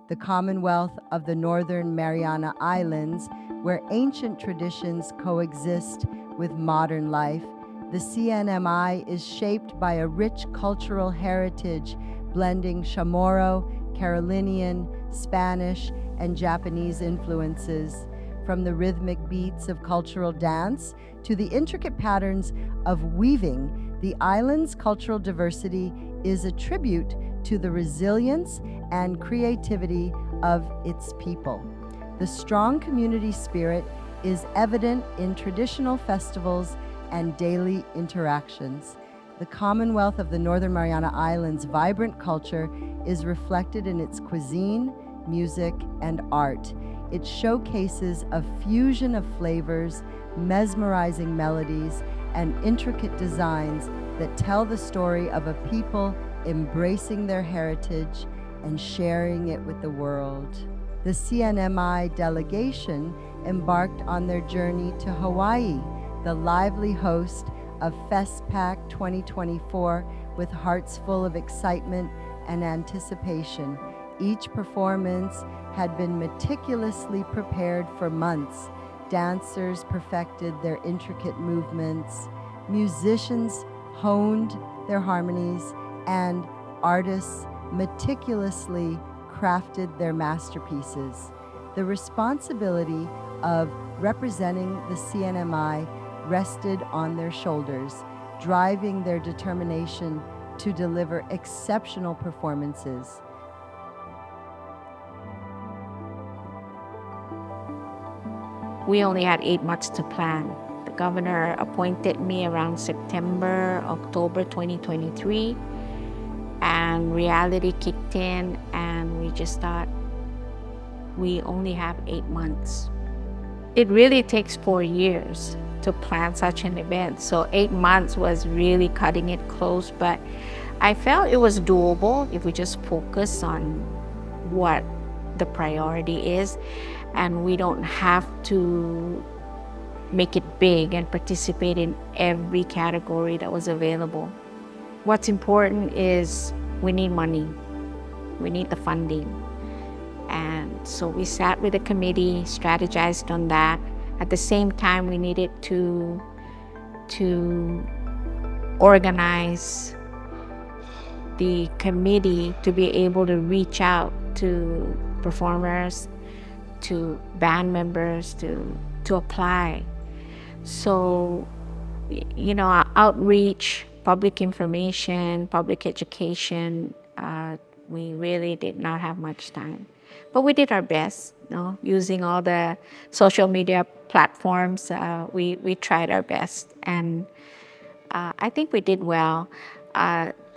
the Commonwealth of the Northern Mariana Islands, where ancient traditions coexist with modern life, the CNMI is shaped by a rich cultural heritage blending Chamorro, Carolinian, Spanish, and Japanese influences. From the rhythmic beats of cultural dance to the intricate patterns of weaving, the island's cultural diversity is a tribute to the resilience and creativity of its people. The strong community spirit is evident in traditional festivals and daily interactions. The Commonwealth of the Northern Mariana Islands' vibrant culture is reflected in its cuisine, music, and art. It showcases a fusion of flavors, mesmerizing melodies, and intricate designs that tell the story of a people embracing their heritage and sharing it with the world. The CNMI delegation embarked on their journey to Hawaii, the lively host of FestPAC 2024, with hearts full of excitement and anticipation. Each performance had been meticulously prepared for months. Dancers perfected their intricate movements, musicians honed their harmonies, and artists meticulously crafted their masterpieces. The responsibility of representing the CNMI rested on their shoulders, driving their determination to deliver exceptional performances. We only had 8 months to plan. The governor appointed me around September, October 2023, and reality kicked in, and we just thought, we only have 8 months. It really takes 4 years to plan such an event, so 8 months was really cutting it close, but I felt it was doable if we just focus on what the priority is, and we don't have to make it big and participate in every category that was available. What's important is we need money, we need the funding. And so we sat with the committee, strategized on that. At the same time, we needed to organize the committee to be able to reach out to performers, to band members, to apply. So, outreach, public information, public education, we really did not have much time. But we did our best, using all the social media platforms. We tried our best, and I think we did well.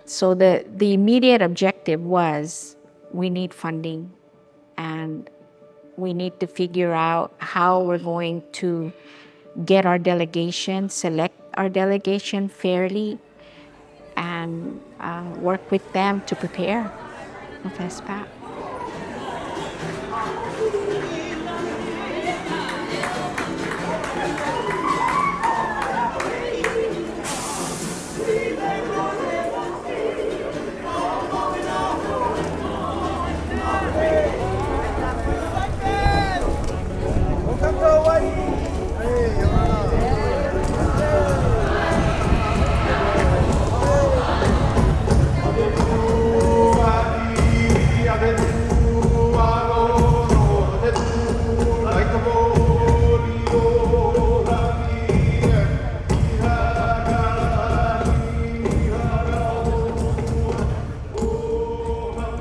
So the immediate objective was we need funding, and we need to figure out how we're going to get our delegation, select our delegation fairly, and work with them to prepare for FestPAC.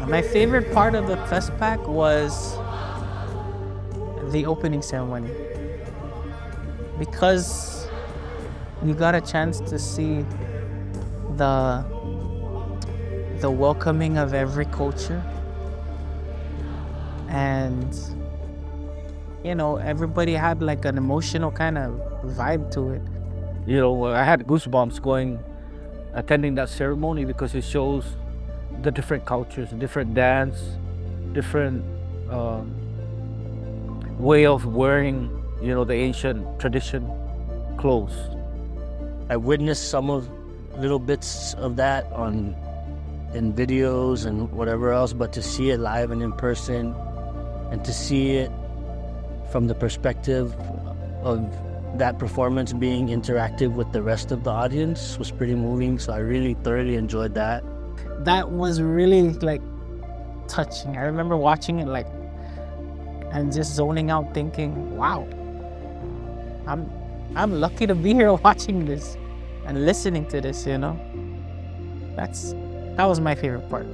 My favorite part of the FestPAC was the opening ceremony, because you got a chance to see the welcoming of every culture, and everybody had like an emotional kind of vibe to it. I had goosebumps attending that ceremony, because it shows the different cultures, different dance, different way of wearing, the ancient tradition clothes. I witnessed some of little bits of that on in videos and whatever else, but to see it live and in person, and to see it from the perspective of that performance being interactive with the rest of the audience was pretty moving. So I really thoroughly enjoyed that. That was really like touching. I remember watching it like and just zoning out, thinking, "Wow, I'm lucky to be here watching this and listening to this." You know, that was my favorite part.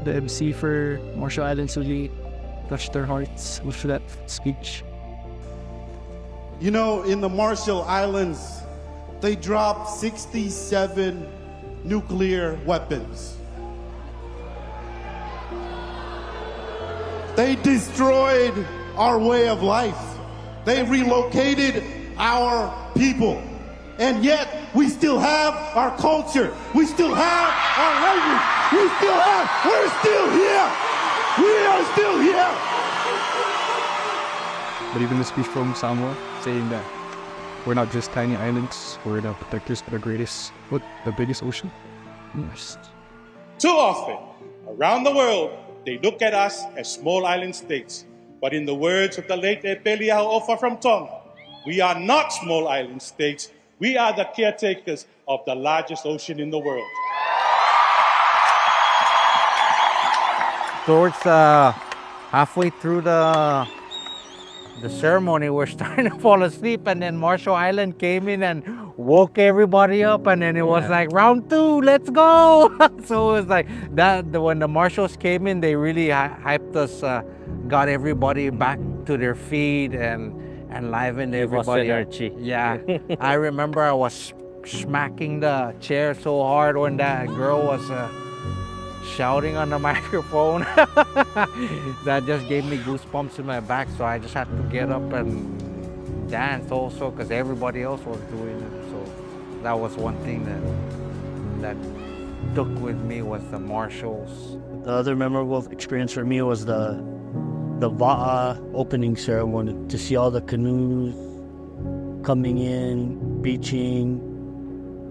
The MC for Marshall Islands really touched their hearts with that speech. You know, in the Marshall Islands, they dropped 67 nuclear weapons. They destroyed our way of life. They relocated our people. And yet, we still have our culture. We still have our language. We're still here. We are still here. But even the speech from Samoa saying that we're not just tiny islands, we're the protectors of the biggest ocean. Yes. Too often, around the world, they look at us as small island states. But in the words of the late Epeliao Ofa from Tonga, we are not small island states. We are the caretakers of the largest ocean in the world. Towards halfway through the ceremony, we're starting to fall asleep, and then Marshall Island came in and woke everybody up, and then it was like round 2, let's go. So it was like that. When the Marshalls came in, they really hyped us, got everybody back to their feet and livened everybody up. Yeah, I remember I was smacking the chair so hard when that girl was shouting on the microphone. That just gave me goosebumps in my back, so I just had to get up and dance also because everybody else was doing it. So that was one thing that took with me was the Marshalls. The other memorable experience for me was the Va'a opening ceremony, to see all the canoes coming in, beaching,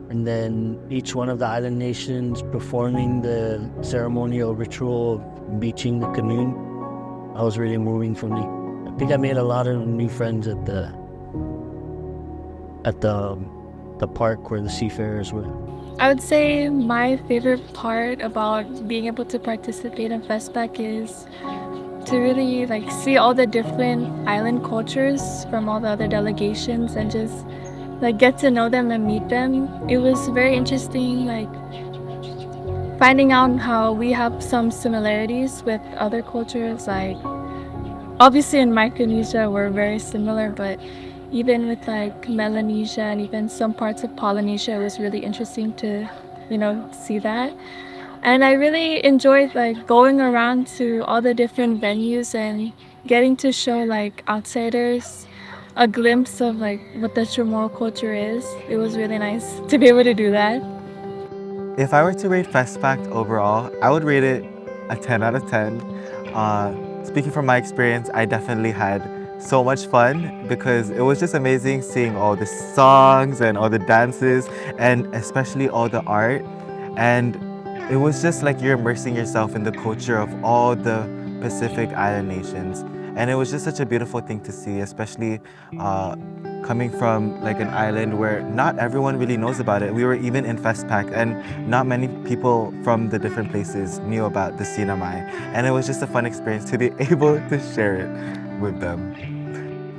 and then each one of the island nations performing the ceremonial ritual of beaching the canoe. That was really moving for me. I think I made a lot of new friends at the park where the seafarers were. I would say my favorite part about being able to participate in FestPAC is to really see all the different island cultures from all the other delegations and just get to know them and meet them. It was very interesting, finding out how we have some similarities with other cultures. Obviously in Micronesia we're very similar, but even with Melanesia and even some parts of Polynesia, it was really interesting to see that. And I really enjoyed going around to all the different venues and getting to show outsiders a glimpse of what the Chamorro culture is. It was really nice to be able to do that. If I were to rate FestPAC overall, I would rate it a 10 out of 10. Speaking from my experience, I definitely had so much fun because it was just amazing seeing all the songs and all the dances and especially all the art. And it was just like you're immersing yourself in the culture of all the Pacific Island nations. And it was just such a beautiful thing to see, especially coming from an island where not everyone really knows about it. We were even in FestPAC and not many people from the different places knew about the CNMI. And it was just a fun experience to be able to share it with them.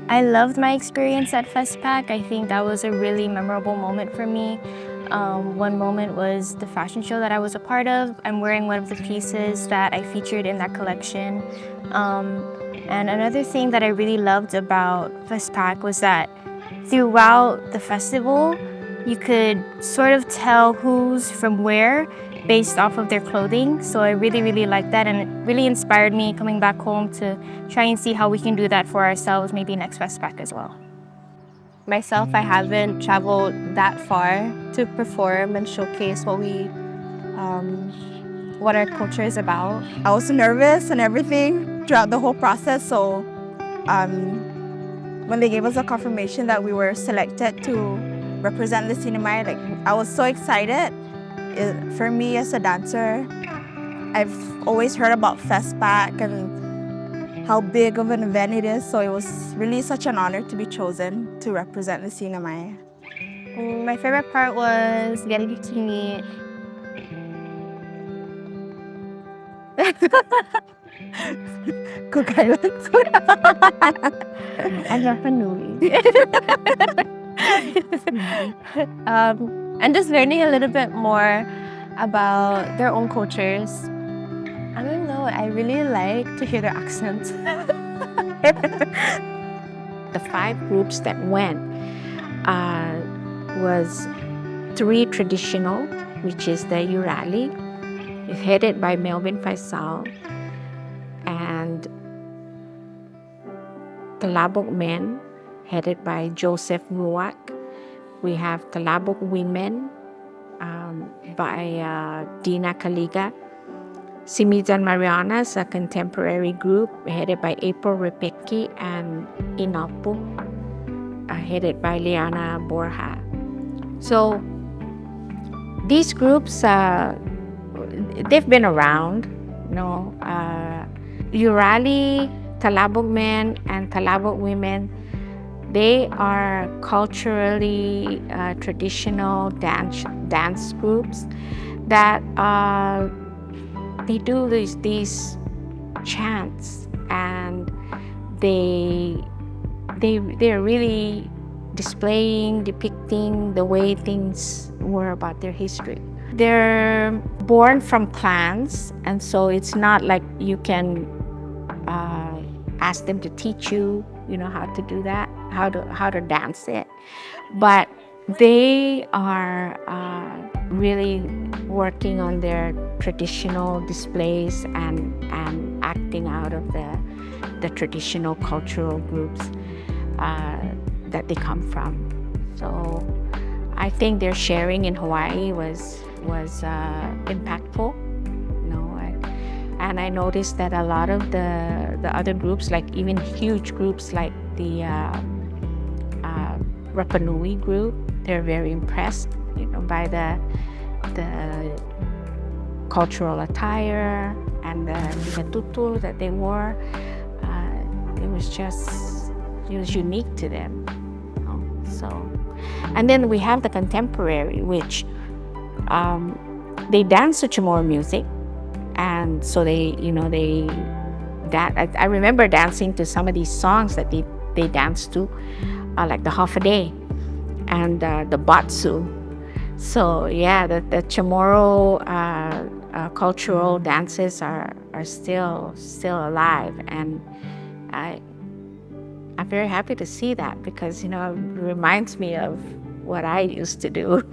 I loved my experience at FestPAC. I think that was a really memorable moment for me. One moment was the fashion show that I was a part of. I'm wearing one of the pieces that I featured in that collection. And another thing that I really loved about FestPAC was that throughout the festival, you could sort of tell who's from where based off of their clothing. So I really, really liked that, and it really inspired me coming back home to try and see how we can do that for ourselves, maybe next FestPAC as well. Myself, I haven't traveled that far to perform and showcase what our culture is about. I was nervous and everything throughout the whole process, so when they gave us a confirmation that we were selected to represent the CNMI, I was so excited. For me as a dancer, I've always heard about FestPAC and how big of an event it is, so it was really such an honor to be chosen to represent the CNMI. My favorite part was getting to meet Cook Islands. and Rapa Nui. And just learning a little bit more about their own cultures. I don't know, I really like to hear their accents. The 5 groups that went was 3 traditional, which is the Urali, headed by Melvin Faisal, and Talabog men, headed by Joseph Ruak. We have Talabog women by Dina Kaliga. Simidan Marianas, a contemporary group headed by April Repecki, and Inapu, headed by Liana Borja. So these groups, they've been around, you know. Urali, Talabog men, and Talabog women, they are culturally traditional dance groups that they do these chants, and they're really depicting the way things were about their history. They're born from clans, and so it's not like you can ask them to teach you, how to do that, how to dance it. But they are really working on their traditional displays and acting out of the traditional cultural groups that they come from. So I think their sharing in Hawaii was impactful. And I noticed that a lot of the other groups, like even huge groups like the Rapa Nui group, they're very impressed, by the cultural attire and the tutu that they wore. It was unique to them. So, and then we have the contemporary, which they dance to Chamorro music, and so I remember dancing to some of these songs that they danced to, like the Half a Day and the Batsu. So yeah, the Chamorro cultural dances are still alive, and I'm very happy to see that, because it reminds me of what I used to do.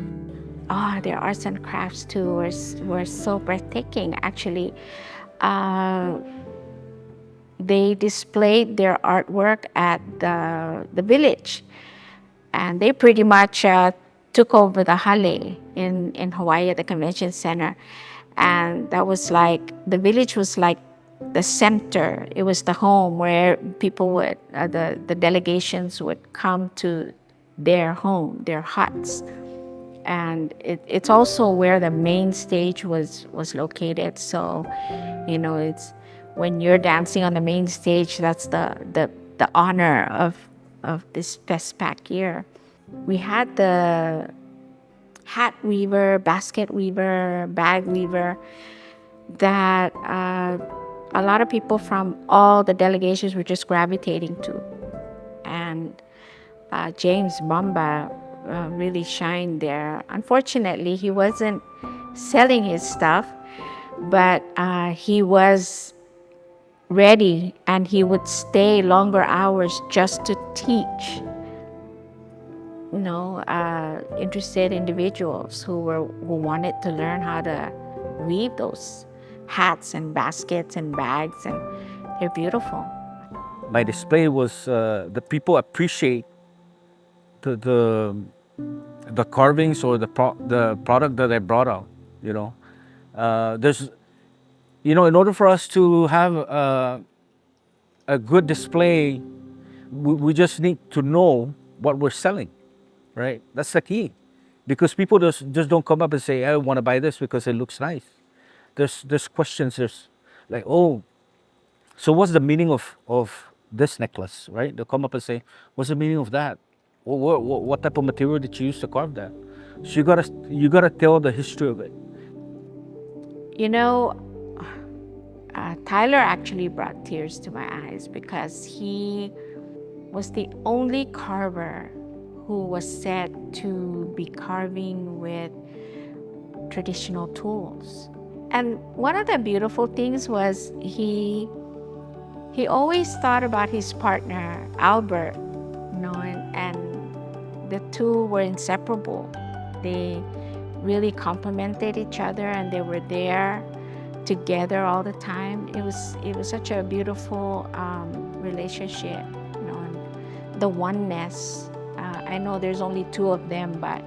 Their arts and crafts too were so breathtaking. Actually, they displayed their artwork at the village, and they pretty much took over the hale in Hawaii at the convention center. And that was like, the village was like the center. It was the home where people would, the delegations would come to their home, their huts. And it's also where the main stage was located. So, it's when you're dancing on the main stage, that's the honor of this FestPAC year. We had the hat weaver, basket weaver, bag weaver that a lot of people from all the delegations were just gravitating to. And James Bamba really shined there. Unfortunately, he wasn't selling his stuff, but he was ready, and he would stay longer hours just to teach interested individuals who wanted to learn how to weave those hats and baskets and bags, and they're beautiful. My display was the people appreciate the carvings or the product that I brought out. There's in order for us to have a good display, we just need to know what we're selling, right? That's the key. because people just don't come up and say, I want to buy this because it looks nice. There's questions. There's like, oh, so what's the meaning of this necklace, right? They'll come up and say, what's the meaning of that? What type of material did you use to carve that? So you gotta tell the history of it. You know, Tyler actually brought tears to my eyes because he was the only carver who was said to be carving with traditional tools. And one of the beautiful things was he always thought about his partner, Albert, you know, and the two were inseparable. They really complemented each other and they were there together all the time. It was such a beautiful relationship, you know, and the oneness. I know there's only two of them, but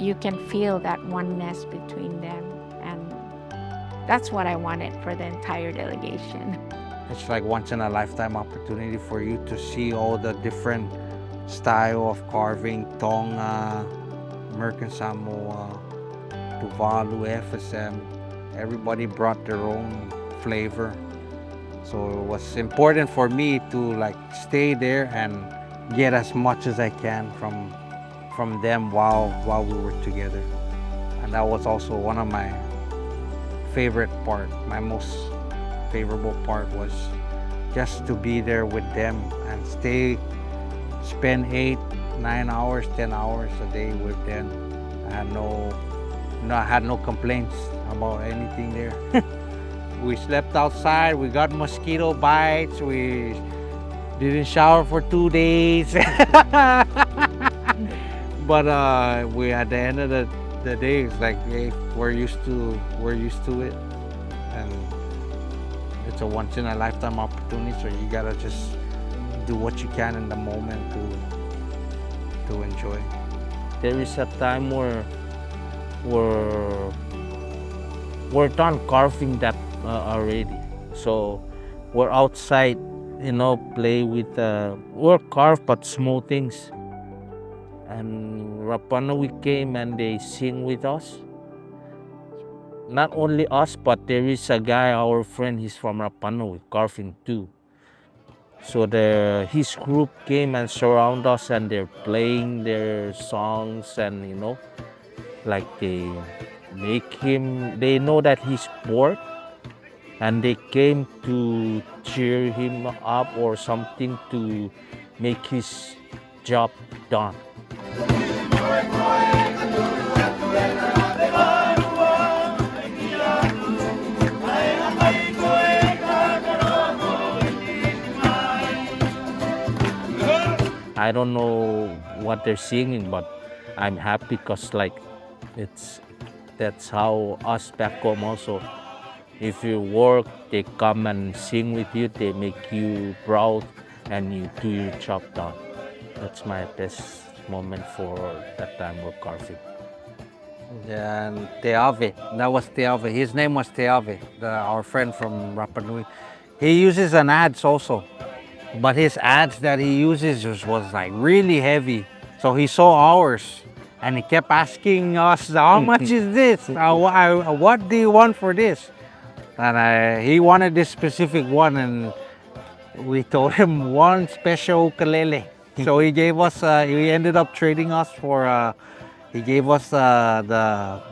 you can feel that oneness between them, and that's what I wanted for the entire delegation. It's like once in a lifetime opportunity for you to see all the different style of carving, Tonga, American Samoa, Tuvalu, FSM. Everybody brought their own flavor. So it was important for me to like stay there and get as much as I can from them while we were together. And that was also one of my favorite part. My most favorable part was just to be there with them and spend 8, 9 hours, 10 hours a day with them. I had no complaints about anything there. We slept outside, we got mosquito bites, we didn't shower for 2 days. But we at the end of the day, it's like, hey, we're used to it. And it's a once in a lifetime opportunity, so you gotta just do what you can in the moment to enjoy. There is a time where we're done carving that already. So we're outside, you know, play with, we're carved but small things. And Rapanui came and they sing with us. Not only us, but there is a guy, our friend, he's from Rapanui, carving too. So his group came and surround us and they're playing their songs and, you know, like they know that he's bored and they came to cheer him up or something to make his job done. I don't know what they're singing, but I'm happy because like that's how us back home also. If you work, they come and sing with you, they make you proud and you do your job done. That's my best moment for that time we're carving. Yeah, and Teave, that was Teave. His name was Teave, our friend from Rapa Nui. He uses an ads also. But his ads that he uses was like really heavy. So he saw ours and he kept asking us, how much is this? What do you want for this? And he wanted this specific one and we told him one special ukulele. So he gave us, he ended up trading us for, he gave us the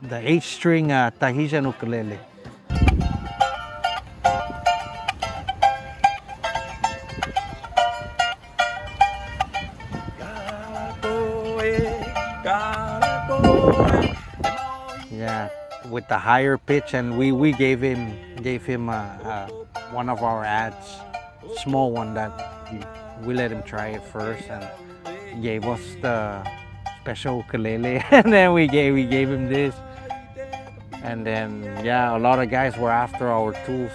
8-string Tahitian ukulele. Yeah, with the higher pitch, and we gave him one of our ads, small one that we let him try it first, and gave us the special ukulele, and then we gave him this, and then yeah, a lot of guys were after our tools.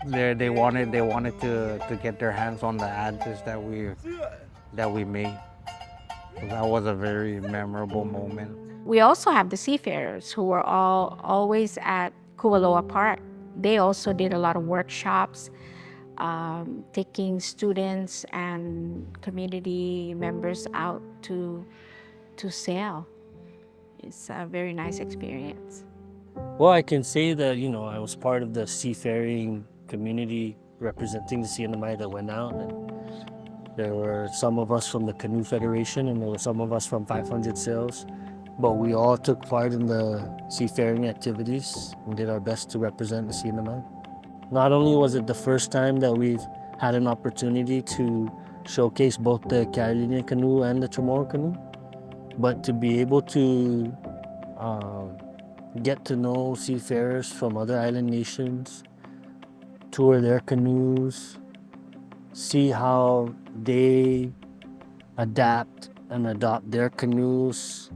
They wanted to get their hands on the ads that we made. So that was a very memorable moment. We also have the seafarers who were always at Kualoa Park. They also did a lot of workshops, taking students and community members out to to sail. It's a very nice experience. Well, I can say that, I was part of the seafaring community representing the CNMI that went out. And there were some of us from the Canoe Federation and there were some of us from 500 Sails. But we all took part in the seafaring activities and did our best to represent the CNMI. Not only was it the first time that we've had an opportunity to showcase both the Carolina canoe and the Chamorro canoe, but to be able to get to know seafarers from other island nations, tour their canoes, see how they adapt and adopt their canoes,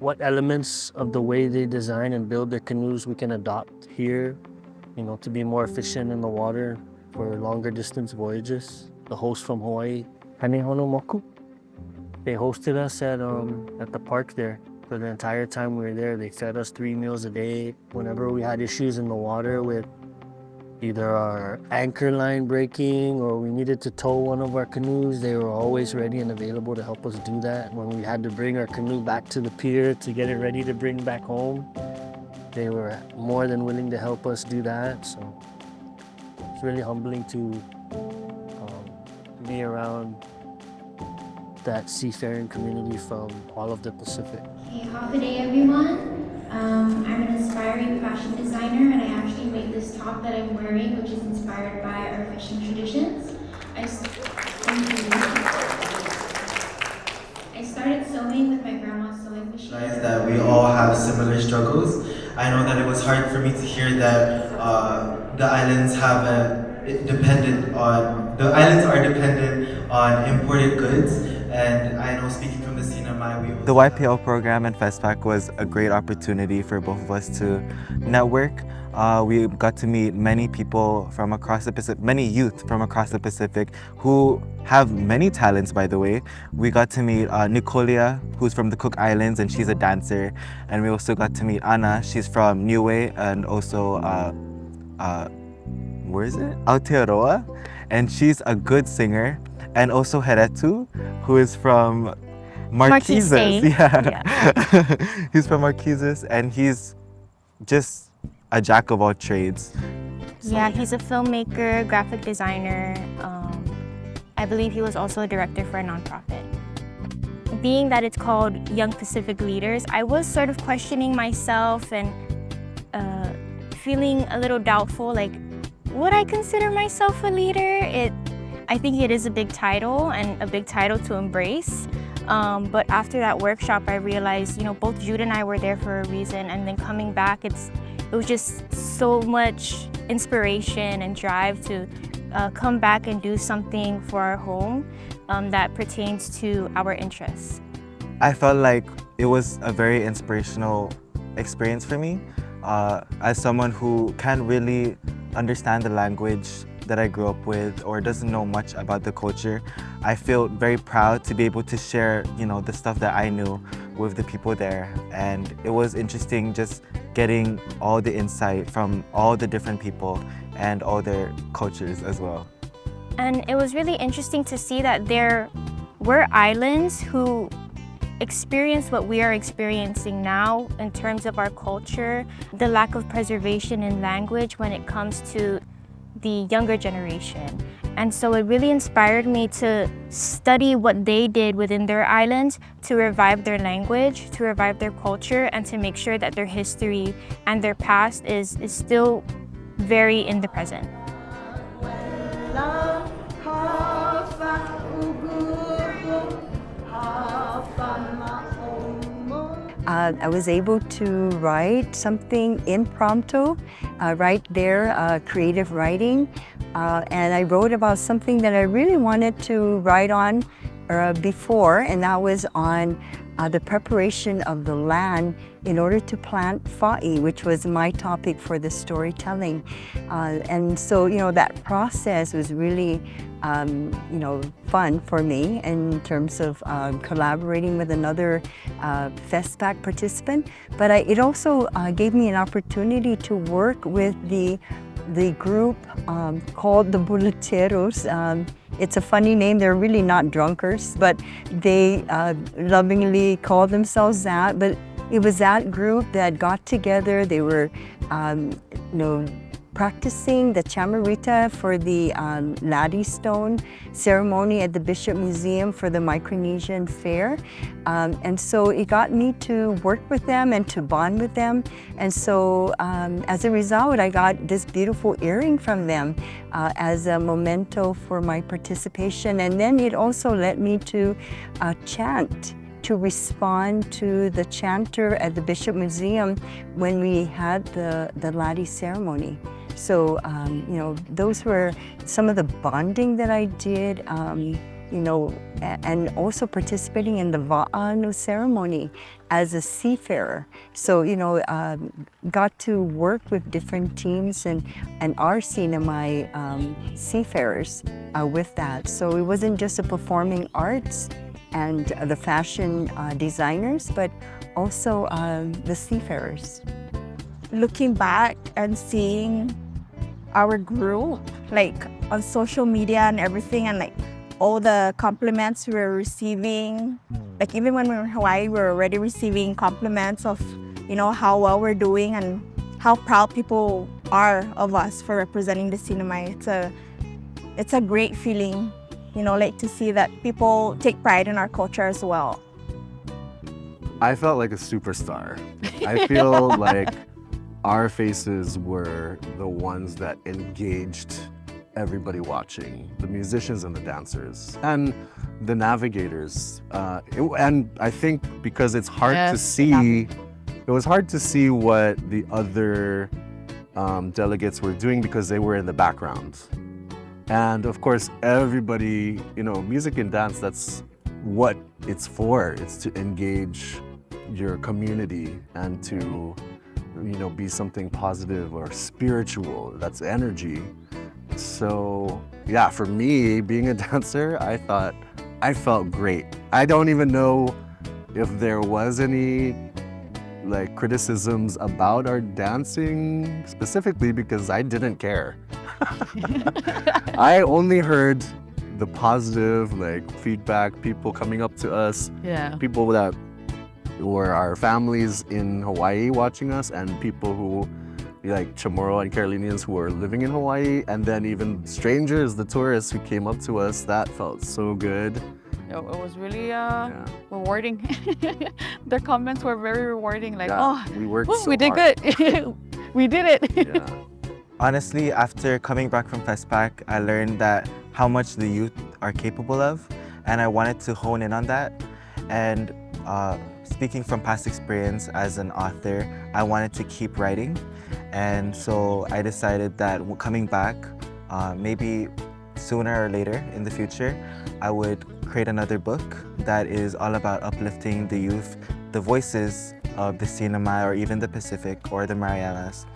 what elements of the way they design and build their canoes we can adopt here, to be more efficient in the water for longer distance voyages. The host from Hawai'i, Hanehono Moku, they hosted us at the park there. For the entire time we were there, they fed us 3 meals a day. Whenever we had issues in the water with either our anchor line breaking or we needed to tow one of our canoes, they were always ready and available to help us do that. When we had to bring our canoe back to the pier to get it ready to bring back home, they were more than willing to help us do that. So it's really humbling to be around that seafaring community from all of the Pacific. Hey, half a day everyone. I'm an aspiring fashion designer and I actually made this top that I'm wearing, which is inspired by our fishing traditions. I started sewing with my grandma's sewing machine. That we all have similar struggles. I know that it was hard for me to hear that the islands are dependent on imported goods, and I know, speaking from the CNMI, the YPL program and FestPAC was a great opportunity for both of us to network. We got to meet many people from across the Pacific, many youth from across the Pacific who have many talents, by the way. We got to meet Nicolia, who's from the Cook Islands, and she's a dancer. And we also got to meet Anna, she's from Niue, and also, where is it? Aotearoa, and she's a good singer. And also Heretu, who is from Marquises. Yeah. He's from Marquises, and he's just a jack of all trades. Yeah, he's a filmmaker, graphic designer. I believe he was also a director for a nonprofit. Being that it's called Young Pacific Leaders, I was sort of questioning myself and feeling a little doubtful, like, would I consider myself a leader? I think it is a big title and a big title to embrace. But after that workshop, I realized, both Jude and I were there for a reason, and then coming back, it was just so much inspiration and drive to come back and do something for our home that pertains to our interests. I felt like it was a very inspirational experience for me. As someone who can't really understand the language that I grew up with or doesn't know much about the culture, I feel very proud to be able to share, the stuff that I knew with the people there. And it was interesting just getting all the insight from all the different people and all their cultures as well. And it was really interesting to see that there were islands who experienced what we are experiencing now in terms of our culture, the lack of preservation in language when it comes to the younger generation. And so it really inspired me to study what they did within their islands to revive their language, to revive their culture, and to make sure that their history and their past is still very in the present. I was able to write something impromptu, right there, creative writing. And I wrote about something that I really wanted to write on before, and that was on the preparation of the land in order to plant Fa'i, which was my topic for the storytelling. And so, that process was really fun for me in terms of collaborating with another FestPAC participant. But it also gave me an opportunity to work with the group called the Bulateros. It's a funny name. They're really not drunkards, but they lovingly call themselves that. But it was that group that got together. They were, practicing the chamarita for the Laddie Stone ceremony at the Bishop Museum for the Micronesian Fair. And so it got me to work with them and to bond with them. And so as a result, I got this beautiful earring from them as a memento for my participation. And then it also led me to chant, to respond to the chanter at the Bishop Museum when we had the Laddie ceremony. So, those were some of the bonding that I did, and also participating in the Va'anu ceremony as a seafarer. So, got to work with different teams and our CNMI seafarers with that. So it wasn't just the performing arts and the fashion designers, but also the seafarers. Looking back and seeing our group, like on social media and everything, and like all the compliments we were receiving, like even when we were in Hawaii, we were already receiving compliments of, how well we're doing and how proud people are of us for representing the CNMI. It's a great feeling, to see that people take pride in our culture as well. I felt like a superstar. I feel like our faces were the ones that engaged everybody watching, the musicians and the dancers, and the navigators. And I think because it's hard to see, it was hard to see what the other delegates were doing because they were in the background. And of course, everybody, music and dance, that's what it's for. It's to engage your community and to be something positive or spiritual. That's energy. So yeah, for me, being a dancer, I felt great. I don't even know if there was any criticisms about our dancing specifically because I didn't care. I only heard the positive feedback, people coming up to us, people that were our families in Hawaii watching us, and people who like Chamorro and Carolinians who were living in Hawaii, and then even strangers, the tourists who came up to us. That felt so good. It was really rewarding. Their comments were very rewarding. We worked so we did hard. good. We did it. Yeah. Honestly, after coming back from FestPAC, I learned that how much the youth are capable of, and I wanted to hone in on that. And speaking from past experience as an author, I wanted to keep writing. And so I decided that coming back, maybe sooner or later in the future, I would create another book that is all about uplifting the youth, the voices of the CNMI or even the Pacific or the Marianas,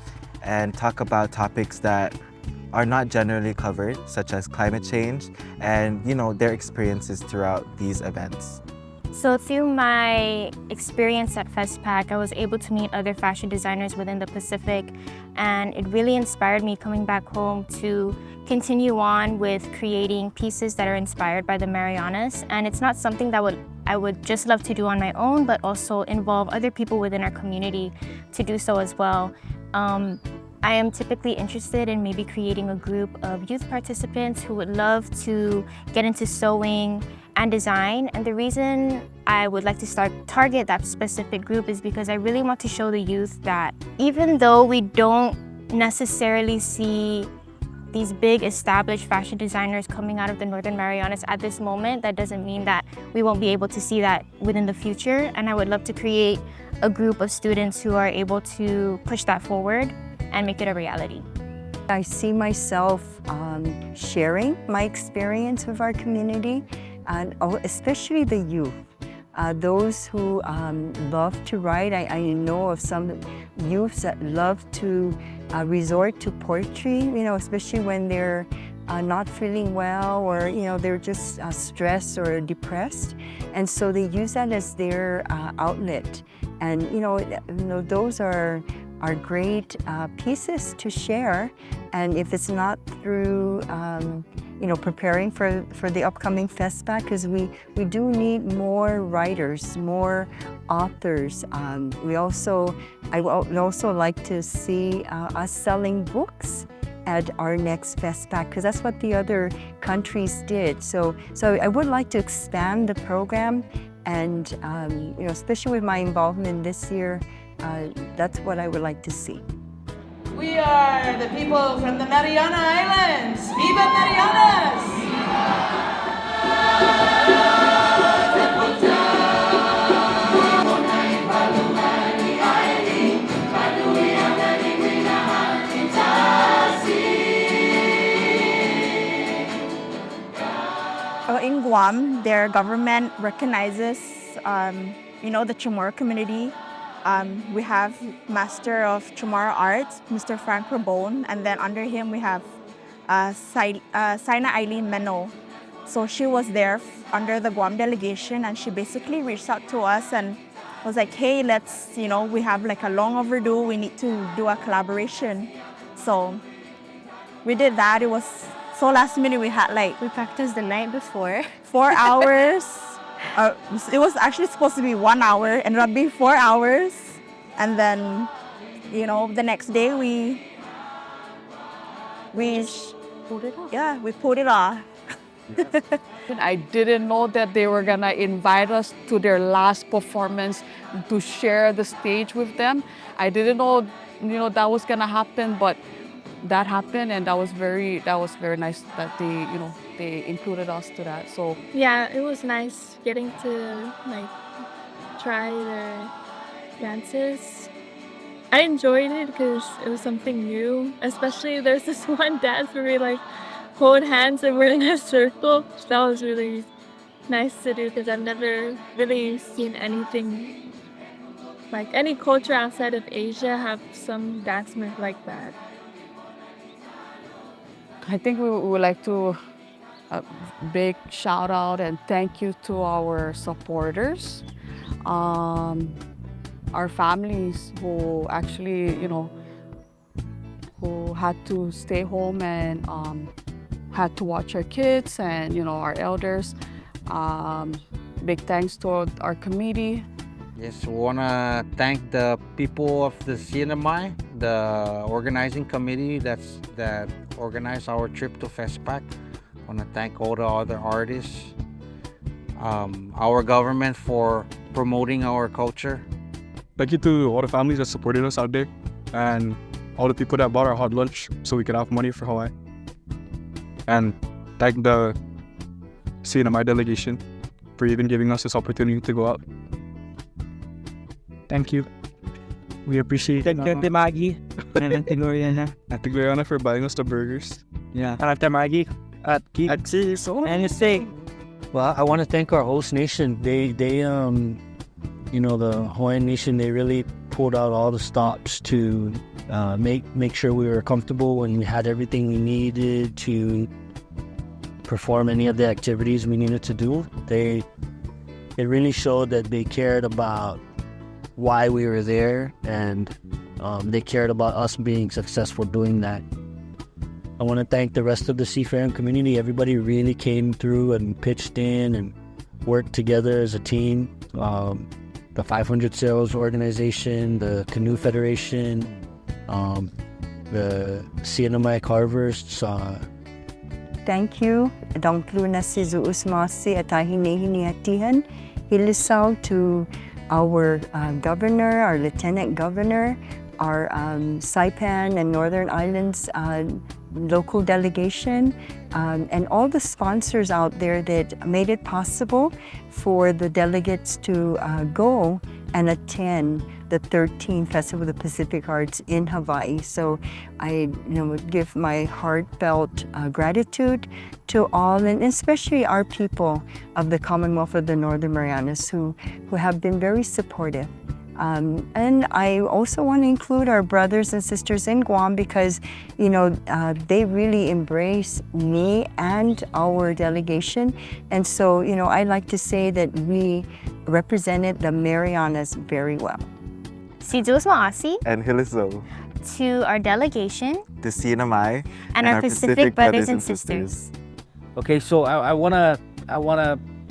and talk about topics that are not generally covered, such as climate change and their experiences throughout these events. So through my experience at FestPAC, I was able to meet other fashion designers within the Pacific, and it really inspired me coming back home to continue on with creating pieces that are inspired by the Marianas. And it's not something that I would just love to do on my own, but also involve other people within our community to do so as well. I am typically interested in maybe creating a group of youth participants who would love to get into sewing and design. And the reason I would like to target that specific group is because I really want to show the youth that even though we don't necessarily see these big established fashion designers coming out of the Northern Marianas at this moment, that doesn't mean that we won't be able to see that within the future. And I would love to create a group of students who are able to push that forward and make it a reality. I see myself sharing my experience with our community, and especially the youth. Those who love to write. I know of some youths that love to resort to poetry, especially when they're not feeling well or, they're just stressed or depressed. And so they use that as their outlet. And, those are are great pieces to share. And if it's not through, preparing for the upcoming FestPAC, because we do need more writers, more authors. I would also like to see us selling books at our next FestPAC, because that's what the other countries did. So I would like to expand the program, and especially with my involvement this year, that's what I would like to see. We are the people from the Mariana Islands. Viva Marianas! In Guam, their government recognizes, the Chamorro community. We have Master of Chamorro Arts, Mr. Frank Rabone, and then under him we have Saina Eileen Meno. So she was there under the Guam delegation, and she basically reached out to us and was like, hey, let's, we have like a long overdue, we need to do a collaboration. So we did that. It was so last minute. We had we practiced the night before. 4 hours. It was actually supposed to be 1 hour, ended up being 4 hours. And then, the next day we pulled it off. Yeah, we pulled it off. I didn't know that they were gonna invite us to their last performance to share the stage with them. I didn't know, that was gonna happen, but that happened, and that was very nice that they included us to that. So yeah, it was nice getting to try their dances. I enjoyed it because it was something new. Especially there's this one dance where we hold hands and we're in a circle. That was really nice to do because I've never really seen anything any culture outside of Asia have some dance move like that. I think we would like to big shout out and thank you to our supporters, our families who actually, who had to stay home and had to watch our kids, and our elders. Big thanks to our committee. Yes, we want to thank the people of the CNMI, the organizing committee that organized our trip to FestPAC. I want to thank all the other artists, our government for promoting our culture. Thank you to all the families that supported us out there, and all the people that bought our hot lunch so we could have money for Hawaii. And thank the CNMI delegation for even giving us this opportunity to go out. Thank you. We appreciate it. Thank you, Maggie. And Ate Gloriana. Ate Gloriana for buying us the burgers. Yeah. And Ate Maggie. At cheese. And you say. Well, I want to thank our host nation. They the Hawaiian nation, they really pulled out all the stops to make sure we were comfortable and we had everything we needed to perform any of the activities we needed to do. It really showed that they cared about why we were there, and they cared about us being successful doing that. I want to thank the rest of the seafaring community. Everybody really came through and pitched in and worked together as a team. The 500 Sails organization, the Canoe Federation, the CNMI Carvers. Thank you. Dongplu nasizu usmasi atahinihi atihan. Hilisau to our governor, our lieutenant governor, our Saipan and Northern Islands local delegation, and all the sponsors out there that made it possible for the delegates to go and attend the 13th Festival of the Pacific Arts in Hawaii. So I would give my heartfelt gratitude to all, and especially our people of the Commonwealth of the Northern Marianas who have been very supportive. And I also want to include our brothers and sisters in Guam because, they really embrace me and our delegation. And so, I like to say that we represented the Marianas very well. Sidus Maasi, and Hiliso, to our delegation, the CNMI, and our Pacific brothers and sisters. Okay, so I wanna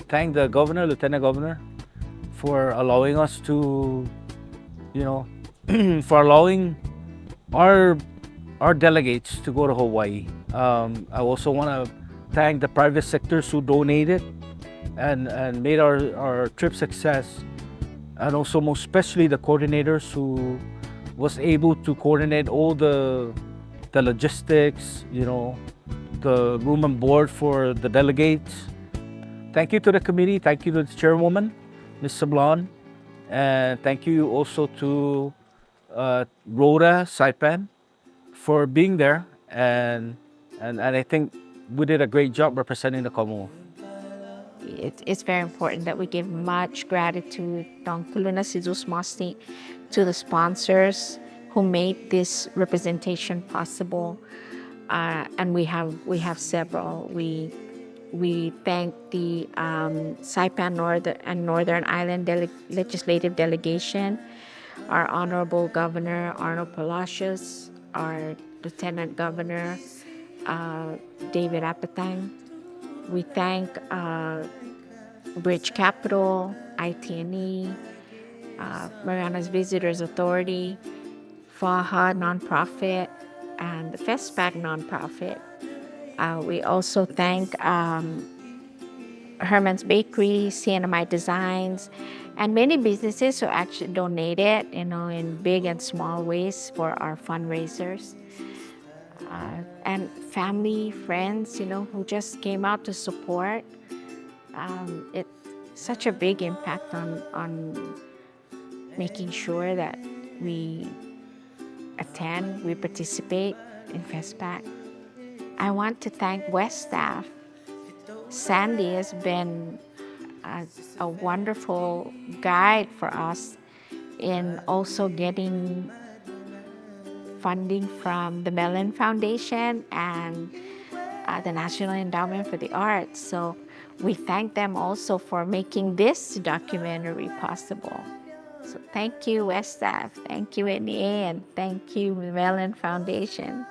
thank the governor, lieutenant governor, for allowing us to, for allowing our delegates to go to Hawaii. I also want to thank the private sectors who donated and made our trip success, and also most especially the coordinators who was able to coordinate all the logistics, the room and board for the delegates. Thank you to the committee, thank you to the chairwoman, Ms. Sablon, and thank you also to Rhoda Saipan for being there, and I think we did a great job representing the Commonwealth. It's very important that we give much gratitude to the sponsors who made this representation possible, and we have several. We thank the Saipan Northern Island Legislative Delegation, our Honorable Governor Arnold Palacios, our Lieutenant Governor David Apatang. We thank Bridge Capital, ITNE, Mariana's Visitors Authority, FAHA Nonprofit, and the FestPAC Nonprofit. We also thank Herman's Bakery, CNMI Designs, and many businesses who actually donated, in big and small ways for our fundraisers. And family, friends, who just came out to support. It's such a big impact on making sure that we attend, we participate in FestPAC. I want to thank West staff. Sandy has been a wonderful guide for us in also getting funding from the Mellon Foundation and the National Endowment for the Arts. So we thank them also for making this documentary possible. So thank you, West staff, thank you, NEA, and thank you, Mellon Foundation.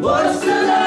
What's the